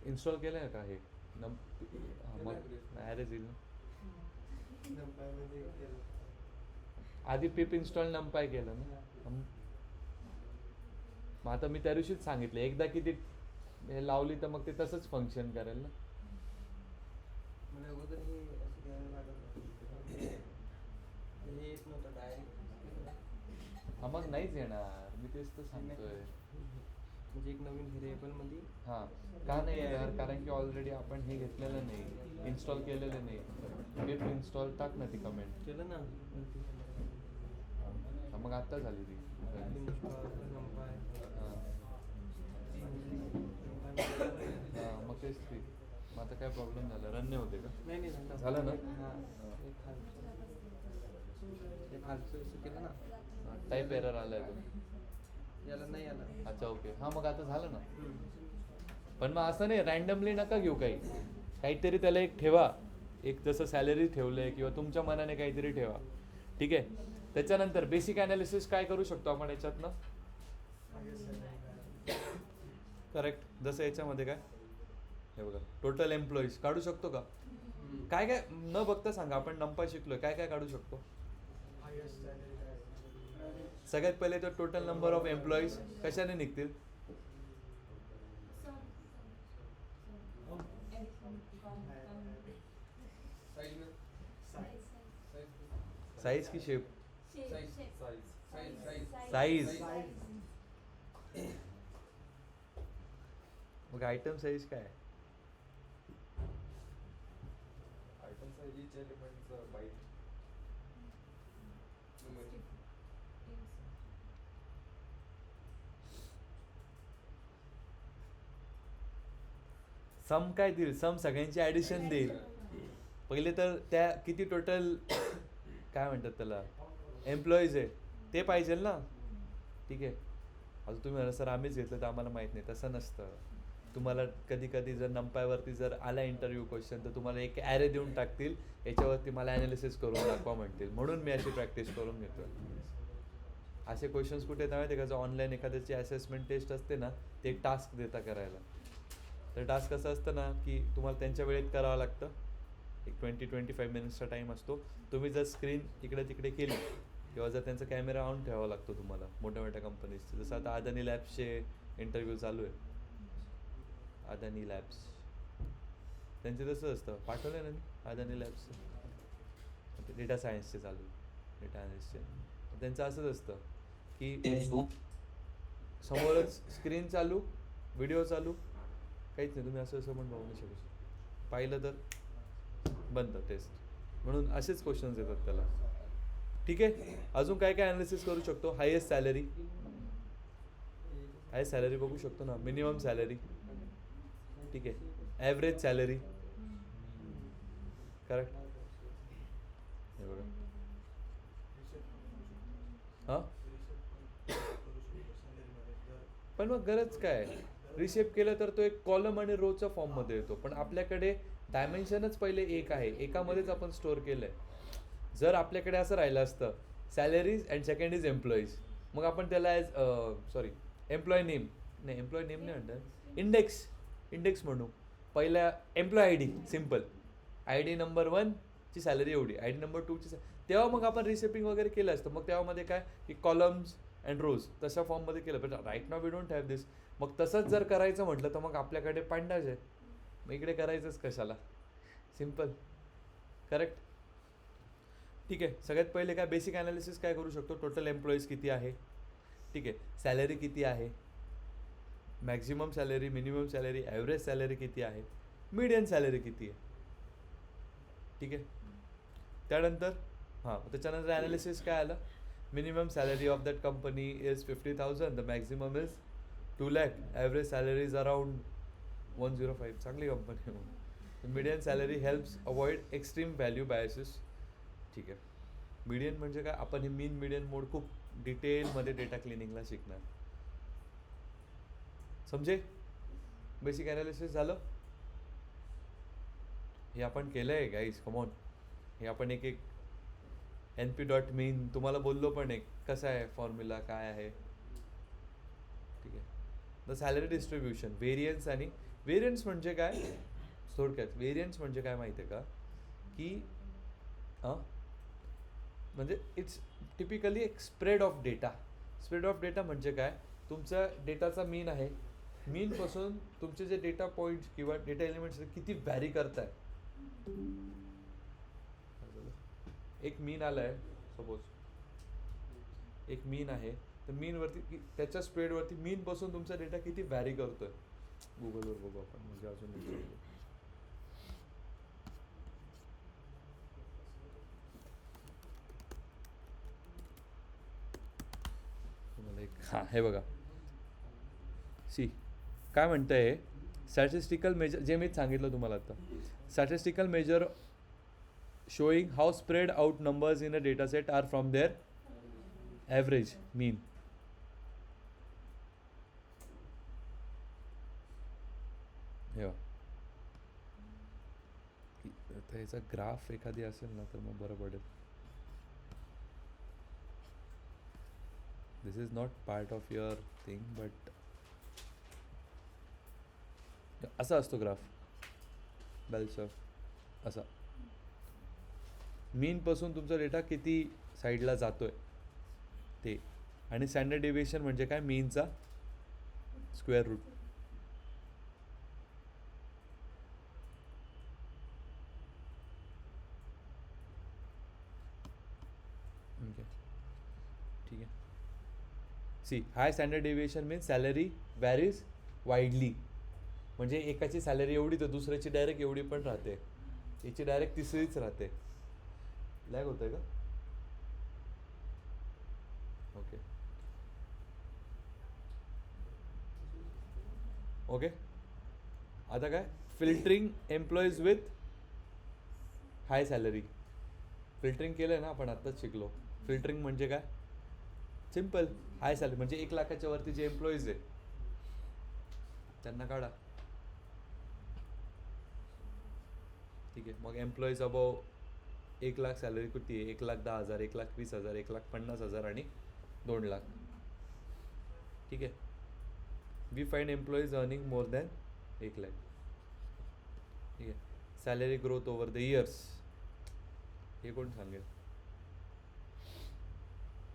S1: इन्स्टॉल केलंय का हे? मग ॲरेज येईल ना. आधी पिप इन्स्टॉल नंपाय केलं ना. मग आता मी त्या दिवशीच सांगितलं, एकदा किती हे लावली तर मग ते तसंच फंक्शन करेल ना.
S5: मला अगोदर हे असं घ्यायला लागत होतं. हे येत नव्हतं डायरेक्ट.
S1: हा मग नाहीच येणार, मी तेच तर सांगतोय.
S5: म्हणजे एक नवीन व्हेरिएबल मध्ये
S1: हां का नाही येणार? कारण की ऑलरेडी आपण हे घेतलेलं नाही, इन्स्टॉल केलेलं नाही. पिप इन्स्टॉल टाक ना ती कमेंट.
S5: केलं ना.
S1: मग आत्ता झाली ती. हां मग तेच ती. मग आता काय प्रॉब्लेम झाला? रन नाही होते का?
S5: नाही
S1: झालं ना?
S5: हां हे खालचं असं केलं ना.
S1: टाईप एरर आलाय तो.
S5: याला नाही आला.
S1: अच्छा ओके. हां मग आता झालं ना. पण मग असं नाही, रँडमली नका घेऊ काही. काहीतरी त्याला एक ठेवा, एक जसं सॅलरी ठेवलंय किंवा तुमच्या मनाने काहीतरी ठेवा. ठीक आहे. त्याच्यानंतर बेसिक ॲनालिसिस काय करू शकतो आपण याच्यातनं? करेक्ट. जसं याच्यामध्ये काय हे बघा, टोटल एम्प्लॉईज काढू शकतो का? काय काय न बघता सांगा, आपण नंपा शिकलोय, काय काय काढू शकतो? सगळ्यात पहिले तर टोटल नंबर ऑफ एम्प्लॉईज कशाने निघतील? साईज की शेप? साईज. मग आयटम साईज काय?
S4: आयटम साईज इच एलिमेंटचं बाईट.
S1: सम काय देईल? सम सगळ्यांची ॲडिशन देईल. पहिले तर त्या किती टोटल काय म्हणतात त्याला एम्प्लॉईज आहे ते पाहिजे ना. ठीक आहे. आता तुम्ही म्हणा सर आम्हीच घेतलं तर आम्हाला माहीत नाही. तसं नसतं. तुम्हाला कधी कधी जर नंपायवरती जर आला इंटरव्ह्यू क्वेश्चन तर तुम्हाला एक ॲरे देऊन टाकतील, याच्यावरती मला ॲनालिसिस करून दाखवा म्हणतील. म्हणून मी अशी प्रॅक्टिस करून घेतो. असे क्वेश्चन्स कुठे येतात माहिती आहे का? जर ऑनलाईन एखाद्याची असेसमेंट टेस्ट असते ना, ते एक टास्क देता करायला. तर टास्क कसं असतं ना की तुम्हाला त्यांच्या वेळेत करावं लागतं. एक 20-25 मिनिट्सचा टाईम असतो. तुम्ही जर स्क्रीन इकडे तिकडे केली किंवा जर त्यांचा कॅमेरा ऑन ठेवावा लागतो तुम्हाला मोठ्या मोठ्या कंपनीजचे. जसं आता अदानी लॅब्सचे इंटरव्ह्यू चालू आहे. अदानी लॅब्स त्यांचे तसं असतं. पाठवलं ना मी अदानी लॅब्सचं डेटा सायन्सचे चालू आहे, डेटा अनालिस्टचे. त्यांचं असंच असतं की समोरच स्क्रीन चालू, व्हिडिओ चालू, काहीच नाही. तुम्ही असं पण बघू नाही शकू. पाहिलं तर बंद टेस्ट. म्हणून असेच क्वेश्चन्स येतात त्याला. ठीक आहे. अजून काय काय ॲनालिसिस करू शकतो? Highest salary. हायेस्ट सॅलरी बघू शकतो ना. Minimum salary. ठीक आहे. Average salary. करेक्ट. हे बघा. हां पण मग गरज काय? रिशेप केलं तर तो एक कॉलम आणि रोच्या फॉर्ममध्ये येतो. पण आपल्याकडे डायमेन्शनच पहिले एक आहे, एकामध्येच आपण स्टोअर केलं आहे. जर आपल्याकडे असं राहिलं असतं salaries and second is employees, मग आपण त्याला एम्प्लॉय नेम नाही, एम्प्लॉय नेम नाही म्हणतात, इंडेक्स म्हणू. पहिल्या employee I D simple, I D number 1 ची सॅलरी एवढी, आय डी नंबर 2 ची तेव्हा मग आपण रिसेपिंग वगैरे केलं असतं. मग तेव्हामध्ये काय की कॉलम्स अँड रोज तशा फॉर्ममध्ये केलं. पण right now we don't have this. मग तसंच जर करायचं म्हटलं तर मग आपल्याकडे पांडाच आहे. मग इकडे करायचंच कशाला? सिम्पल. करेक्ट. ठीक आहे. सगळ्यात पहिले काय बेसिक ॲनालिसिस काय करू शकतो? टोटल एम्प्लॉईज किती आहे. ठीक आहे. सॅलरी किती आहे, maximum salary, minimum salary, average salary किती आहे, मीडियन सॅलरी किती आहे. ठीक आहे. त्यानंतर त्याच्यानंतर ॲनालिसिस काय आलं, minimum salary of that company is 50,000, the maximum is 2 lakh, average salary is around 105. चांगली कंपनी आहे. Median salary helps avoid extreme value biases. ठीक आहे. मीडियन म्हणजे काय, आपण हे मीन मीडियन मोड खूप डिटेलमध्ये डेटा क्लिनिंगला शिकणार. समजे बेसिक ॲनालिसिस झालं. हे आपण केलं आहे गाईज, कमॉन. हे आपण एक एक NP.mean तुम्हाला बोललो पण एक कसं आहे फॉर्म्युला काय आहे. ठीक आहे. द सॅलरी डिस्ट्रीब्युशन, व्हेरियन्स आणि व्हेरियन्स म्हणजे काय, थोडक्यात व्हेरियन्स म्हणजे काय माहिती आहे का, की म्हणजे इट्स टिपिकली एक spread of data. Spread of data म्हणजे काय, तुमचा डेटाचा मीन आहे, मीनपासून तुमचे जे डेटा पॉईंट्स किंवा डेटा एलिमेंट्स किती व्हॅरी करत आहे. एक मीन आला आहे सपोज, एक मीन आहे, तर मीनवरती त्याच्या स्प्रेडवरती मीनपासून तुमचा डेटा किती व्हॅरी करतोय. गुगलवर बघू आपण, म्हणजे अजून तुम्हाला एक हे बघा, सी काय म्हणतंय, स्टॅटिस्टिकल मेजर, जे मी सांगितलं तुम्हाला आता, statistical measure showing how spread out numbers in a data set are from their average mean. हे आता याचा ग्राफ एखादी असेल ना तर मग बरं पडेल. This is not part of your thing, but असा असतो ग्राफ बेलचं, असा मीनपासून तुमचा डेटा किती साईडला जातोय ते. आणि स्टँडर्ड डेविएशन म्हणजे काय, मीनचा स्क्वेअर रूट. ठीक आहे. See high standard deviation means salary varies widely. म्हणजे एकाची सॅलरी एवढी तर दुसऱ्याची डायरेक्ट एवढी पण राहते, याची डायरेक्ट तिसरीच राहते. लॅग होतंय का, ओके ओके. आता काय, filtering employees with high salary. Filtering केलं ना आपण, आत्ताच शिकलो. फिल्टरिंग म्हणजे काय, सिम्पल, हाय सॅलरी म्हणजे 1 लाखाच्या वरती जे एम्प्लॉईज आहे त्यांना काढा. ठीक आहे. मग एम्प्लॉईज अबाव 1 लाख सॅलरी किती आहे, 1,10,000, 1,20,000, 1,50,000 आणि 2 लाख. ठीक आहे. We find employees earning more than 1 lakh. ठीक आहे. Salary growth over the years, हे कोण सांगेल.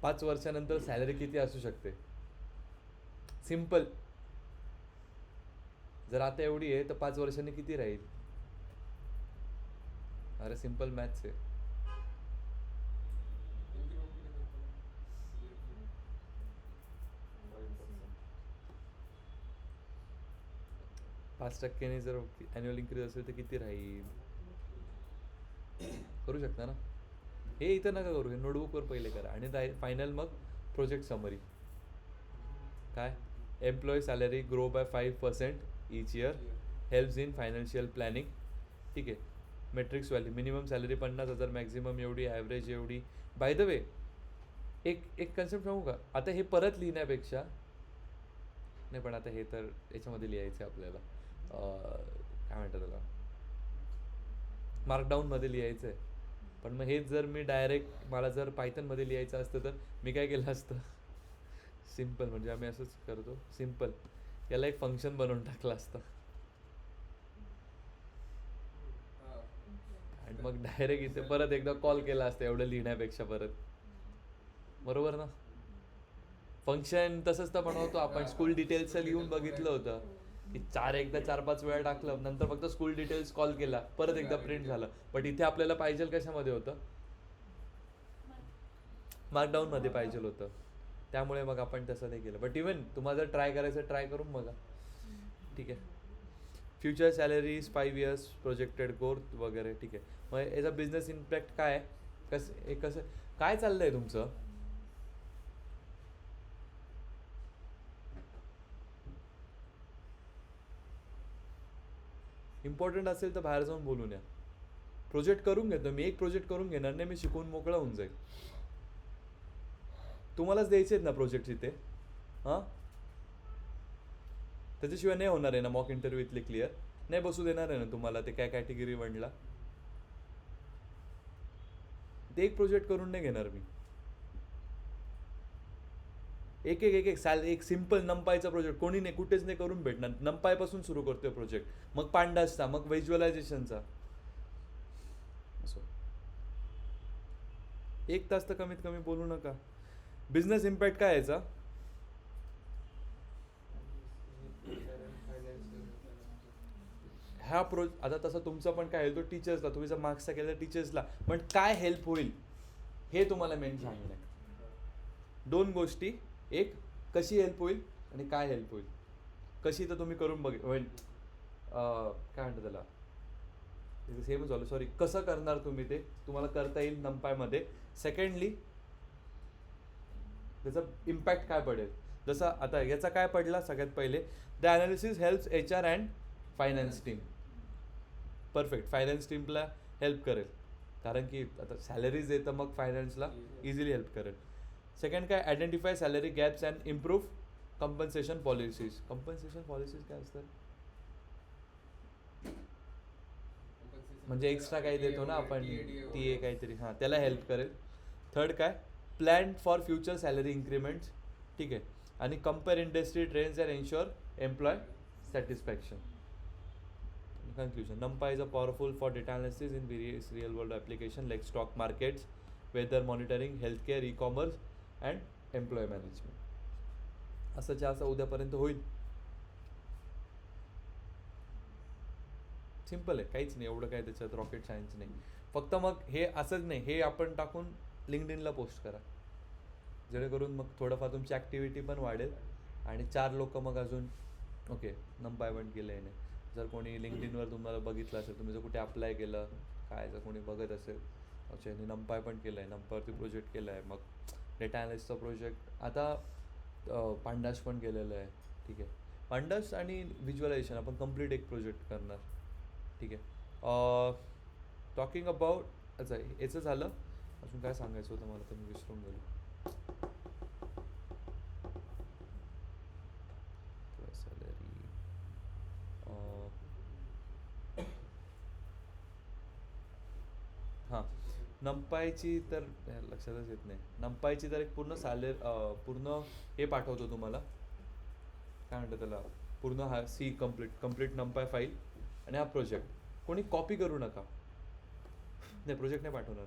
S1: 5 वर्षानंतर सॅलरी किती असू शकते, सिम्पल. जर आता एवढी आहे तर 5 वर्षांनी किती राहील. अरे सिम्पल मॅथ्स आहे. 5% जर ॲन्युअल इन्क्रीज असेल तर किती राहील, करू शकता ना. हे इथं नका करू, हे नोटबुकवर पहिले करा. आणि फायनल मग प्रोजेक्ट समरी. काय, employee salary grow by 5% each year, helps in financial planning. ठीक आहे. Matrix value, minimum salary 50,000, maximum एवढी, ॲव्हरेज एवढी. बाय द वे एक कन्सेप्ट सांगू का, आता हे परत लिहिण्यापेक्षा नाही, पण आता हे तर याच्यामध्ये लिहायचं आहे आपल्याला, काय म्हणतात त्याला, मार्कडाऊनमध्ये लिहायचं आहे. पण मग हेच जर मी डायरेक्ट मला जर पायथनमध्ये लिहायचं असतं तर मी काय केलं असतं, सिम्पल, म्हणजे आम्ही असंच करतो, सिम्पल याला एक फंक्शन बनवून टाकलं असतं आणि मग डायरेक्ट इथे परत एकदा कॉल केला असतं एवढं लिहिण्यापेक्षा परत. बरोबर ना. फंक्शन तसंच तर बनवतो आपण. स्कूल डिटेल्सचं लिहून बघितलं होतं की 4-5 वेळा टाकलं, नंतर फक्त स्कूल डिटेल्स कॉल केला, परत एकदा प्रिंट झालं. बट इथे आपल्याला पाहिजे कशामध्ये होतं, मार्कडाऊनमध्ये पाहिजे होतं. त्यामुळे मग आपण तसं नाही केलं. बट इवन तुम्हाला जर ट्राय करायचं ट्राय करून बघा. ठीक आहे. Future salaries 5 years projected growth वगैरे. ठीक आहे. मग याचा बिझनेस इम्पॅक्ट काय आहे, कसं काय चाललं आहे तुमचं. इम्पॉर्टंट असेल तर बाहेर जाऊन बोलून या. प्रोजेक्ट करून घेतो मी, एक प्रोजेक्ट करून घेणार नाही मी, शिकवून मोकळा होऊन जाईल. तुम्हालाच द्यायचे आहेत ना प्रोजेक्ट इथे. हां, त्याच्याशिवाय नाही होणार आहे ना मॉक इंटरव्ह्यू इथले क्लिअर. नाही बसू देणार आहे ना तुम्हाला ते काय कॅटेगरी म्हणला ते. एक प्रोजेक्ट करून नाही घेणार मी. एक सिम्पल नंपायचा प्रोजेक्ट कोणी नाही, कुठेच नाही करून भेटणार. नंपायपासून सुरू करतोय प्रोजेक्ट, मग पांडासचा, मग व्हिज्युअलायझेशनचा. असो 1 तास तर कमीत कमी बोलू नका. बिझनेस इम्पॅक्ट काय याचा. ह्या आता तसं तुमचं पण काय होईल तो टीचर्सला, तुम्ही जर मार्क्सचा केला टीचर्सला, पण काय हेल्प होईल हे तुम्हाला मेन सांगणं आहे. 2 गोष्टी, एक कशी हेल्प होईल आणि काय हेल्प होईल. कशी तर तुम्ही करून होईल काय म्हणतात त्याला, सेम झालं सॉरी, कसं करणार तुम्ही ते तुम्हाला करता येईल नंपायमध्ये. सेकंडली त्याचा इम्पॅक्ट काय पडेल. जसं आता याचा काय पडला सगळ्यात पहिले, the analysis helps HR and finance team. Perfect. Finance टीमला हेल्प करेल कारण की आता सॅलरीज येतं, मग फायनान्सला इझिली हेल्प करेल. सेकंड काय, identify salary gaps and improve compensation policies. Compensation policies काय असतात म्हणजे एक्स्ट्रा काही देतो ना आपण, TA काहीतरी, हां त्याला हेल्प करेल. थर्ड काय, plan for future salary increments. ठीक आहे. आणि compare industry trends and ensure employee satisfaction. Conclusion, NumPy is a powerful for data analysis in various real world applications like stock markets, weather monitoring, healthcare, e-commerce and employee management. असंच्या असं उद्यापर्यंत होईल. Simple आहे, काहीच नाही एवढं काय त्याच्यात rocket science नाही. फक्त मग हे असंच नाही, हे आपण टाकून लिंक्डइनला पोस्ट करा जेणेकरून मग थोडंफार तुमची ॲक्टिव्हिटी पण वाढेल आणि 4 लोक मग अजून ओके नंपाय पण केलं आहे. जर कोणी लिंक्डइनवर तुम्हाला बघितलं असेल, तुम्ही जर कुठे अप्लाय केलं काय, जर कोणी बघत असेल अच्छा यांनी नंपाय पण केलं आहे, नंपावरती प्रोजेक्ट केला आहे, मग डेटा ॲनालिस्टचा प्रोजेक्ट आता पांडास पण केलेलं आहे. ठीक आहे. पांडास आणि व्हिज्युअलायझेशन आपण कम्प्लीट एक प्रोजेक्ट करणार. ठीक आहे. टॉकिंग अबाउट अच्छा याचं झालं. अजून काय सांगायचं होतं मला तर मी विसरून गेलो. हां, नंपायची तर लक्षातच येत नाही. नंपायची तर एक पूर्ण पूर्ण हे पाठवतो तुम्हाला, काय म्हणतात त्याला, पूर्ण हा कम्प्लीट नंपाय फाईल आणि हा प्रोजेक्ट. कोणी कॉपी करू नका. नाही प्रोजेक्ट नाही पाठवणार,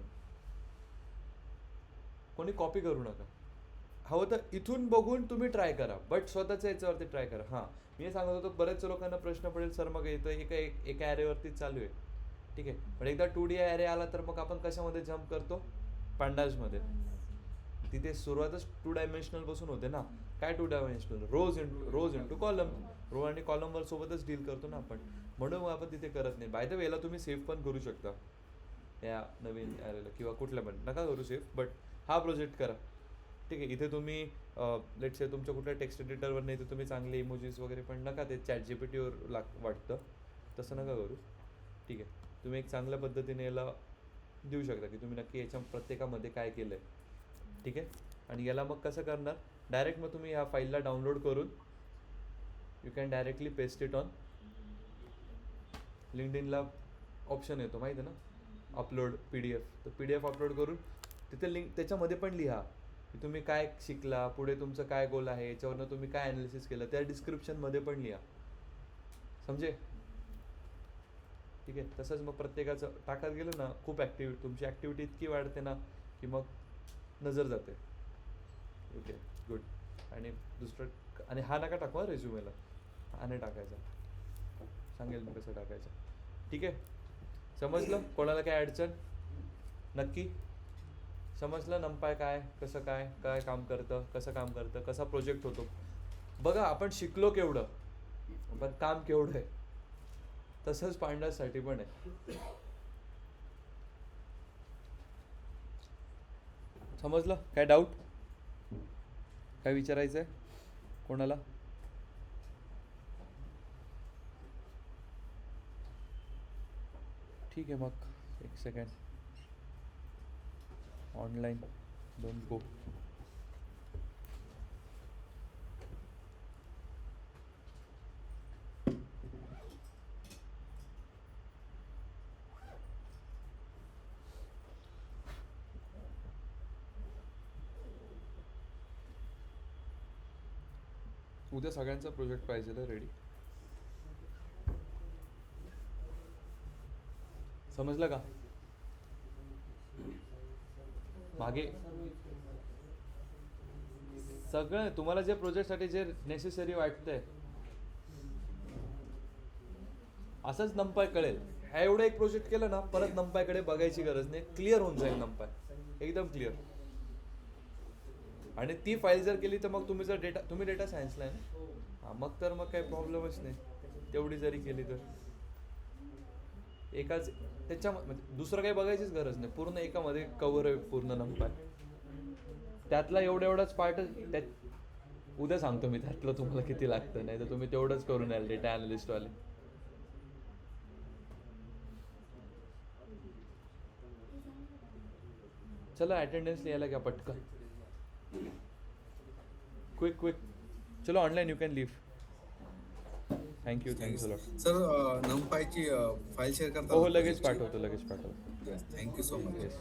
S1: कोणी कॉपी करू नका. हवं तर इथून बघून तुम्ही ट्राय करा, बट स्वतःच्या याच्यावरती ट्राय करा. हां, मी हे सांगत होतो बरेच लोकांना प्रश्न पडेल सर मग येतं एका ॲरेवरतीच चालू आहे. ठीक आहे. पण एकदा 2D ॲरे आला तर मग आपण कशामध्ये जम्प करतो, पांडाजमध्ये. तिथे सुरुवातच 2 डायमेन्शनल पासून होते ना. काय 2 डायमेन्शनल, रोज इंटू कॉलम. रो आणि कॉलमवर सोबतच डील करतो ना आपण, म्हणून आपण तिथे करत नाही. बाय द वेला तुम्ही सेव्ह पण करू शकता या नवीन ॲरेला किंवा कुठल्या पण, नका करू सेव्ह, बट हा प्रोजेक्ट करा. ठीक आहे. इथे तुम्ही लेट्स से तुमच्या कुठल्या टेक्स्ट एडिटरवर नाही तर तुम्ही चांगले इमोजीस वगैरे पण नका, ते ChatGPTवर वाटतं तसं नका करू. ठीक आहे. तुम्ही एक चांगल्या पद्धतीने याला देऊ शकता की तुम्ही नक्की याच्या प्रत्येकामध्ये काय केलं आहे. ठीक आहे. आणि याला मग कसं करणार, डायरेक्ट मग तुम्ही ह्या फाईलला डाउनलोड करून you can directly paste it on लिंक्डइनला. ऑप्शन येतो माहिती आहे ना, अपलोड PDF. तर PDF अपलोड करून तिथे लिंक त्याच्यामध्ये पण लिहा की तुम्ही काय शिकला, पुढे तुमचं काय गोल आहे, याच्यावरनं तुम्ही काय ॲनालिसिस केलं, त्या डिस्क्रिप्शनमध्ये पण लिहा. समजे. ठीक आहे. तसंच मग प्रत्येकाचं टाकत गेलं ना, खूप तुमची ॲक्टिव्हिटी इतकी वाढते ना की मग नजर जाते. Okay good. आणि दुसरं, आणि हा नका टाकवा रेझ्युमेला, हा नाही टाकायचा, सांगेल मी कसं टाकायचं. ठीक आहे. समजलं. कोणाला काय अडचण, नक्की समजलं नंपाय काय, कसं काय काम करतं, कसं काम करतं, कसा प्रोजेक्ट होतो. बघा आपण शिकलो केवढं, पण काम केवढं आहे. तसंच पांड्यासाठी पण आहे. समजलं? काय डाऊट? काय विचारायचं आहे कोणाला? ठीक आहे मग एक सेकंड. Online don't go. उद्या सगळ्यांचा प्रोजेक्ट पाहिजे रेडी. समजलं का? मागे सगळं तुम्हाला जे प्रोजेक्टसाठी जे नेसेसरी वाटतंय असंच नंपाय कळेल. ह्या एवढं एक प्रोजेक्ट केलं ना परत नंपायकडे बघायची गरज नाही. क्लिअर होऊन जाईल नंपाय एकदम क्लिअर. आणि ती फाईल जर केली तर मग तुम्ही जर तुम्ही डेटा सायन्सला आहे ना, हां मग तर मग काही प्रॉब्लेमच नाही. तेवढी जरी केली तर एकाच त्याच्या म्हणजे दुसरं काही बघायचीच गरज नाही. पूर्ण एकामध्ये कव्हर आहे पूर्ण नंपाय. त्यातला एवढाच पार्ट त्यात उद्या सांगतो मी त्यातलं तुम्हाला किती लागतं. नाही तर तुम्ही तेवढंच करून याल डेटा अनालिस्टवाले. चला अटेंडेंस लिहायला घ्या पटकन. क्विक चलो online you can leave. Thank you thanks a lot.
S2: Sir नमपायची फाईल शेअर करता?
S1: हो लगेच पाठवतो.
S2: Thank you so much.
S1: येस.